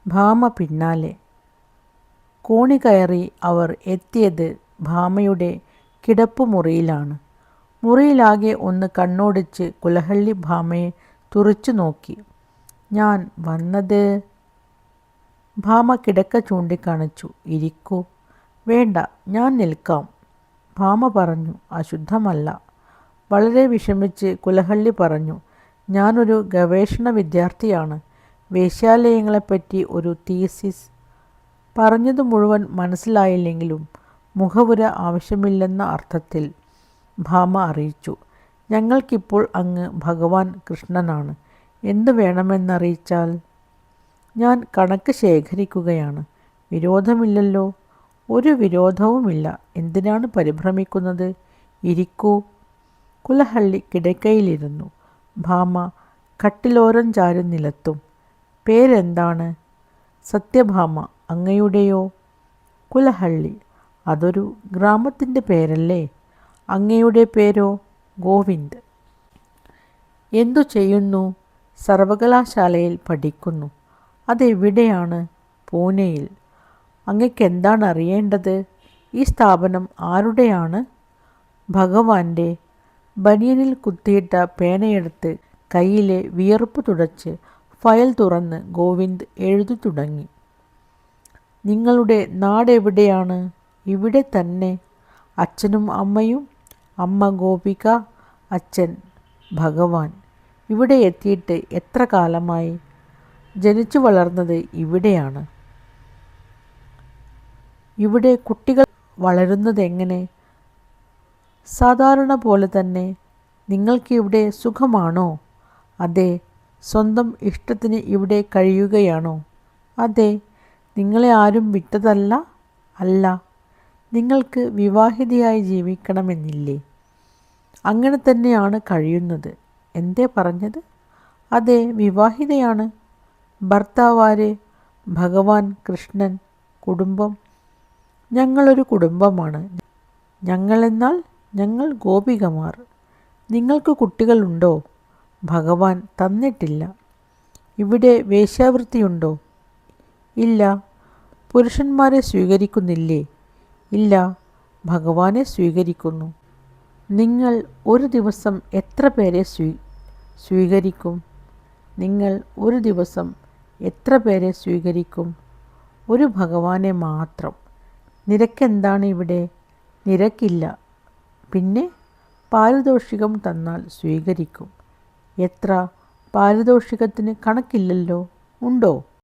ഭാമ പിന്നാലെ. കോണി കയറി അവർ എത്തിയത് ഭാമയുടെ കിടപ്പുമുറിയിലാണ്. മുറിയിലാകെ ഒന്ന് കണ്ണോടിച്ച് കുലഹള്ളി ഭാമയെ തുറിച്ചു നോക്കി. ഞാൻ വന്നത്. ഭാമ കിടക്ക ചൂണ്ടിക്കാണിച്ചു. ഇരിക്കൂ. വേണ്ട, ഞാൻ നിൽക്കാം, ഭാമ പറഞ്ഞു. അശുദ്ധമല്ല. വളരെ വിഷമിച്ച് കുലഹള്ളി പറഞ്ഞു. ഞാനൊരു ഗവേഷണ വിദ്യാർത്ഥിയാണ്. വേശ്യാലയങ്ങളെപ്പറ്റി ഒരു തീസിസ്. പറഞ്ഞത് മുഴുവൻ മനസ്സിലായില്ലെങ്കിലും മുഖവുര ആവശ്യമില്ലെന്ന അർത്ഥത്തിൽ ഭാമ അറിയിച്ചു. ഞങ്ങൾക്കിപ്പോൾ അങ്ങ് ഭഗവാൻ കൃഷ്ണനാണ്. എന്തു വേണമെന്നറിയിച്ചാൽ. ഞാൻ കണക്ക് ശേഖരിക്കുകയാണ്. വിരോധമില്ലല്ലോ? ഒരു വിരോധവുമില്ല. എന്തിനാണ് പരിഭ്രമിക്കുന്നത്? ഇരിക്കൂ. കുലഹള്ളി കിടക്കയിലിരുന്നു. ഭാമ കട്ടിലോരം ചാരി നിലത്തും. പേരെന്താണ്? സത്യഭാമ. അങ്ങയുടെയോ? കുലഹള്ളി. അതൊരു ഗ്രാമത്തിൻ്റെ പേരല്ലേ. അങ്ങയുടെ പേരോ? ഗോവിന്ദ്. എന്തു ചെയ്യുന്നു? സർവകലാശാലയിൽ പഠിക്കുന്നു. അതെവിടെയാണ്? പൂനെയിൽ. അങ്ങയ്ക്കെന്താണ് അറിയേണ്ടത്? ഈ സ്ഥാപനം ആരുടെയാണ്? ഭഗവാന്റെ. ബനിയനിൽ കുത്തിയിട്ട പേനയെടുത്ത് കയ്യിലെ വിയർപ്പ് തുടച്ച് ഫയൽ തുറന്ന് ഗോവിന്ദ് എഴുതി തുടങ്ങി. നിങ്ങളുടെ നാടെവിടെയാണ്? ഇവിടെ തന്നെ. അച്ഛനും അമ്മയും? അമ്മ ഗോപിക, അച്ഛൻ ഭഗവാൻ. ഇവിടെ എത്തിയിട്ട് എത്ര കാലമായി? ജനിച്ചു വളർന്നത് ഇവിടെയാണ്. ഇവിടെ കുട്ടികൾ വളരുന്നതെങ്ങനെ? സാധാരണ പോലെ തന്നെ. നിങ്ങൾക്കിവിടെ സുഖമാണോ? അതെ. സ്വന്തം ഇഷ്ടത്തിന് ഇവിടെ കഴിയുകയാണോ? അതെ. നിങ്ങളെ ആരും വിട്ടതല്ല? അല്ല. നിങ്ങൾക്ക് വിവാഹിതയായി ജീവിക്കണമെന്നില്ലേ? അങ്ങനെ തന്നെയാണ് കഴിയുന്നത്. എന്തേ പറഞ്ഞത്? അതെ, വിവാഹിതയാണ്. ഭർത്താവാര്? ഭഗവാൻ കൃഷ്ണൻ. കുടുംബം? ഞങ്ങളൊരു കുടുംബമാണ്. ഞങ്ങളെന്നാൽ ഞങ്ങൾ ഗോപികമാർ. നിങ്ങൾക്ക് കുട്ടികളുണ്ടോ? ഭഗവാൻ തന്നിട്ടില്ല. ഇവിടെ വേശ്യാവൃത്തിയുണ്ടോ? ഇല്ല. പുരുഷന്മാരെ സ്വീകരിക്കുന്നില്ലേ? ഇല്ല. ഭഗവാനെ സ്വീകരിക്കുന്നു. നിങ്ങൾ ഒരു ദിവസം എത്ര പേരെ സ്വീകരിക്കും? നിങ്ങൾ ഒരു ദിവസം എത്ര പേരെ സ്വീകരിക്കും? ഒരു ഭഗവാനെ മാത്രം. നിരക്കെന്താണ് ഇവിടെ? നിരക്കില്ല. പിന്നെ പാരിതോഷികം തന്നാൽ സ്വീകരിക്കും. എത്ര? പാരിതോഷികത്തിന് കണക്കില്ലല്ലോ. ഉണ്ടോ?